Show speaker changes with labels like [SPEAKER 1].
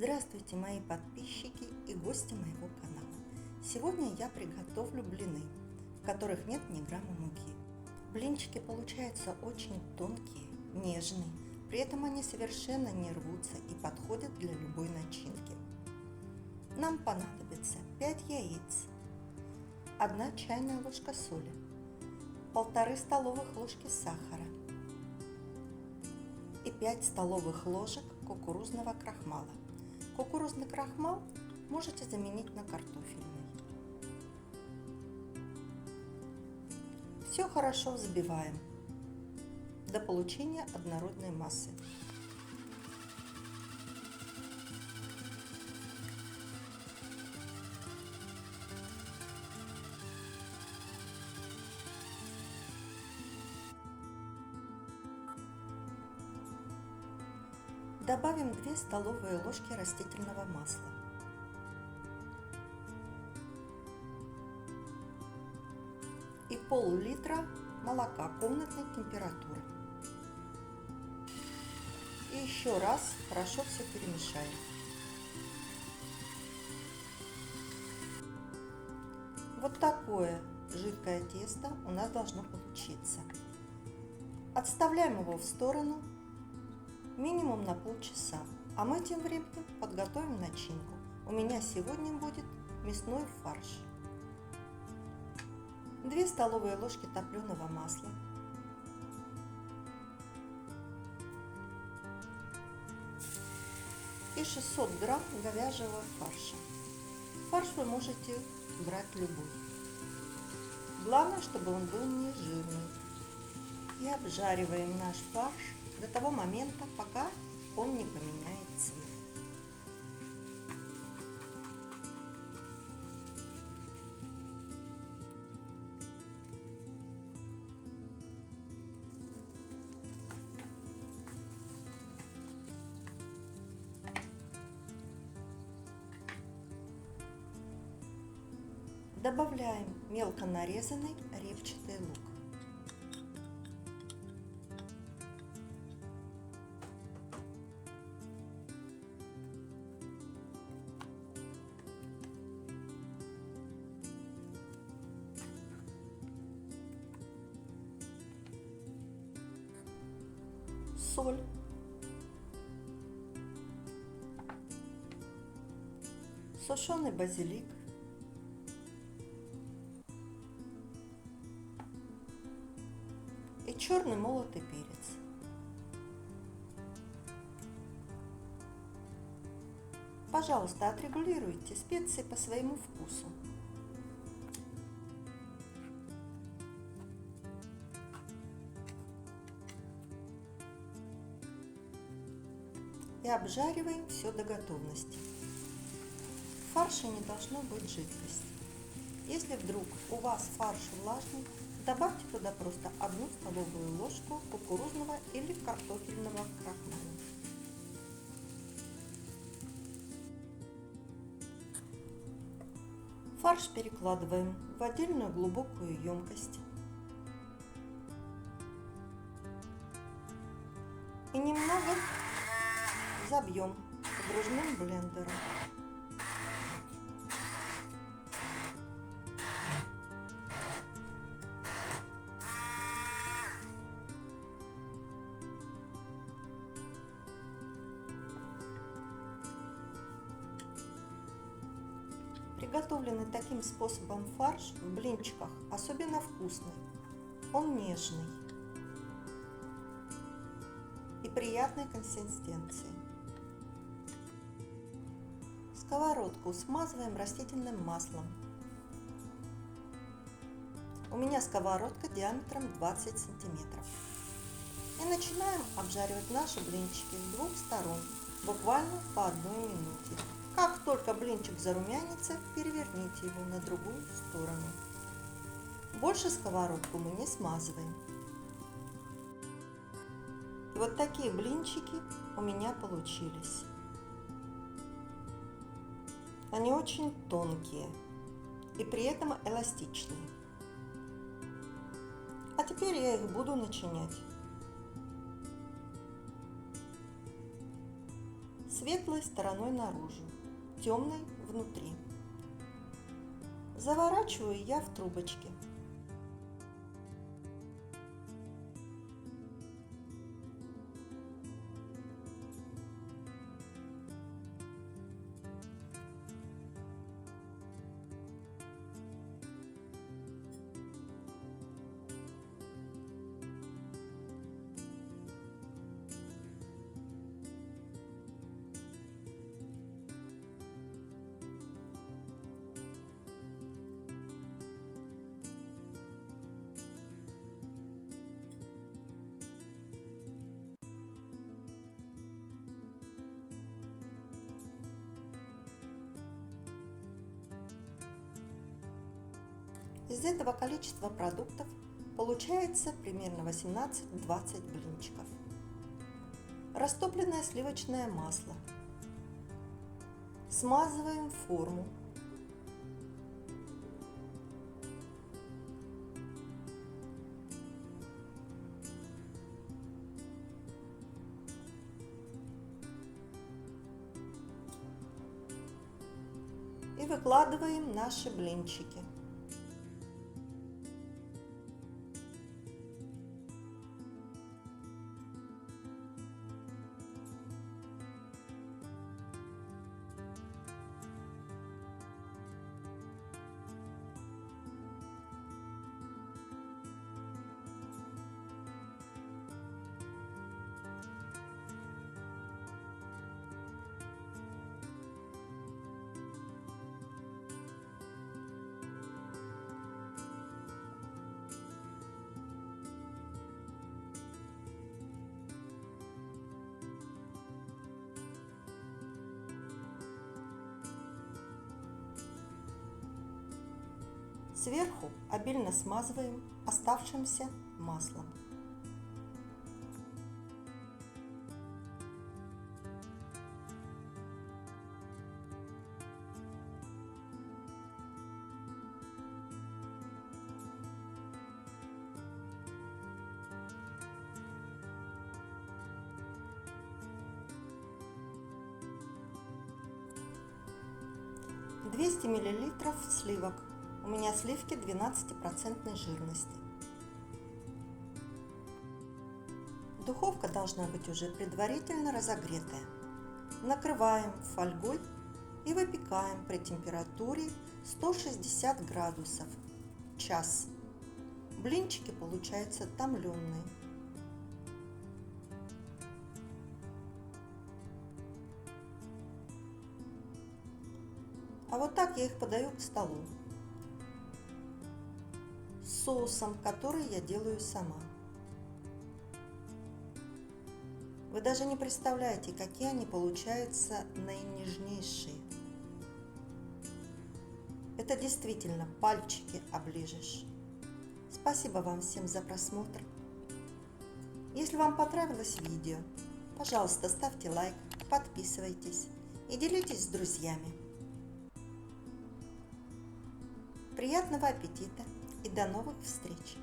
[SPEAKER 1] Здравствуйте, мои подписчики и гости моего канала. Сегодня я приготовлю блины, в которых нет ни грамма муки. Блинчики получаются очень тонкие, нежные, при этом они совершенно не рвутся и подходят для любой начинки. Нам понадобится 5 яиц, 1 чайная ложка соли, 1,5 столовых ложки сахара и 5 столовых ложек кукурузного крахмала. Кукурузный крахмал можете заменить на картофельный. Все хорошо взбиваем до получения однородной массы. Добавим 2 столовые ложки растительного масла. И пол-литра молока комнатной температуры. И еще раз хорошо все перемешаем. Вот такое жидкое тесто у нас должно получиться. Отставляем его в сторону минимум на полчаса, а мы тем временем подготовим начинку. У меня сегодня будет мясной фарш. 2 столовые ложки топленого масла, и 600 грамм говяжьего фарша. Фарш вы можете брать любой. Главное, чтобы он был не жирный. И обжариваем наш фарш до того момента, пока он не поменяет цвет. Добавляем мелко нарезанный репчатый лук. Соль, сушеный базилик, и черный молотый перец. Пожалуйста, отрегулируйте специи по своему вкусу. И обжариваем все до готовности. В фарше не должно быть жидкости. Если вдруг у вас фарш влажный, добавьте туда просто 1 столовую ложку кукурузного или картофельного крахмала. Фарш перекладываем в отдельную глубокую емкость и немного забьем погружным блендером. Приготовленный таким способом фарш в блинчиках особенно вкусный. Он нежный и приятной консистенции. Сковородку смазываем растительным маслом. У меня сковородка диаметром 20 сантиметров. И начинаем обжаривать наши блинчики с 2 сторон, буквально по 1 минуте. Как только блинчик зарумянится, переверните его на другую сторону. Больше сковородку мы не смазываем. И вот такие блинчики у меня получились. Они очень тонкие и при этом эластичные. А теперь я их буду начинять. светлой стороной наружу, темной внутри. Заворачиваю я в трубочки. Из этого количества продуктов получается примерно 18-20 блинчиков. Растопленное сливочное масло. Смазываем форму. И выкладываем наши блинчики. Сверху обильно смазываем оставшимся маслом. «200 мл сливок». У меня сливки 12% жирности. Духовка должна быть уже предварительно разогретая. Накрываем фольгой и выпекаем при температуре 160 градусов час. Блинчики получаются томленые. А вот так я их подаю к столу. С соусом, который я делаю сама. Вы даже не представляете, какие они получаются наинежнейшие. Это действительно пальчики оближешь. Спасибо вам всем за просмотр. Если вам понравилось видео, пожалуйста, ставьте лайк, подписывайтесь и делитесь с друзьями. Приятного аппетита и до новых встреч!